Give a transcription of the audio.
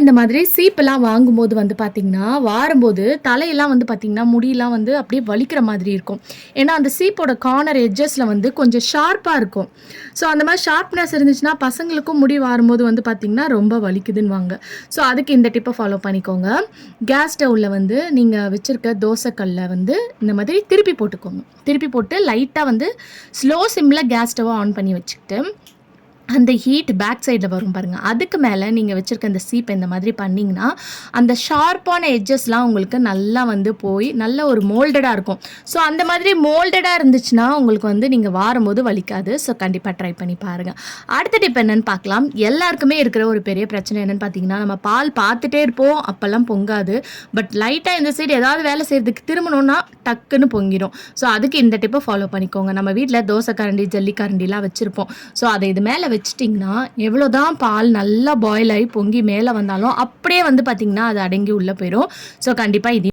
இந்த மாதிரி சீப்பெல்லாம் வாங்கும்போது வந்து பார்த்திங்கன்னா, வாரும்போது தலையெல்லாம் வந்து பார்த்திங்கன்னா, முடியெல்லாம் வந்து அப்படியே வலிக்கிற மாதிரி இருக்கும். ஏன்னா, அந்த சீப்போட கார்னர் எட்ஜஸில வந்து கொஞ்சம் ஷார்ப்பா இருக்கும். ஸோ, அந்த மாரி ஷார்ப்னஸ் இருந்துச்சுன்னா, பசங்களுக்கும் முடி வாரும்போது வந்து பார்த்திங்கன்னா, ரொம்ப வலிக்குதுன்னுவாங்க. ஸோ, அதுக்கு இந்த டிப்பை ஃபாலோ பண்ணிக்கோங்க. கேஸ் ஸ்டவ்ல வந்து நீங்க வச்சிருக்க தோசை கல்ல வந்து இந்த மாதிரி திருப்பி போட்டுக்கோங்க. திருப்பி போட்டு லைட்டா வந்து ஸ்லோ சிம்ல கேஸ் ஸ்டவ்வ ஆன் பண்ணி வச்சுக்கிட்டு அந்த ஹீட் பேக் சைடில் வரும் பாருங்கள், அதுக்கு மேலே நீங்கள் வச்சுருக்க அந்த சீப்பை இந்த மாதிரி பண்ணிங்கன்னா அந்த ஷார்ப்பான எட்ஜஸ்லாம் உங்களுக்கு நல்லா வந்து போய் நல்ல ஒரு மோல்டடாக இருக்கும். ஸோ அந்த மாதிரி மோல்டடாக இருந்துச்சுன்னா உங்களுக்கு வந்து நீங்கள் வாரும்போது வலிக்காது. ஸோ கண்டிப்பாக ட்ரை பண்ணி பாருங்கள். அடுத்த டிப் என்னென்னு பார்க்கலாம். எல்லாருக்குமே இருக்கிற ஒரு பெரிய பிரச்சனை என்னென்னு பார்த்தீங்கன்னா, நம்ம பால் பார்த்துட்டே இருப்போம், அப்போல்லாம் பொங்காது. பட் லைட்டாக இந்த சைடு ஏதாவது வேலை செய்கிறதுக்கு திரும்பணுன்னா டக்குன்னு பொங்கிடும். ஸோ அதுக்கு இந்த டிப்பை ஃபாலோ பண்ணிக்கோங்க. நம்ம வீட்டில் தோசை கரண்டி, ஜல்லி கரண்டிலாம் வச்சுருப்போம். ஸோ அதை இது மேலே வச்சிட்டிங்கன்னா எவ்வளோதான் பால் நல்லா பாயில் ஆகி பொங்கி மேலே வந்தாலும் அப்படியே வந்து பார்த்திங்கன்னா அது அடங்கி உள்ளே போயிடும். ஸோ கண்டிப்பாக இது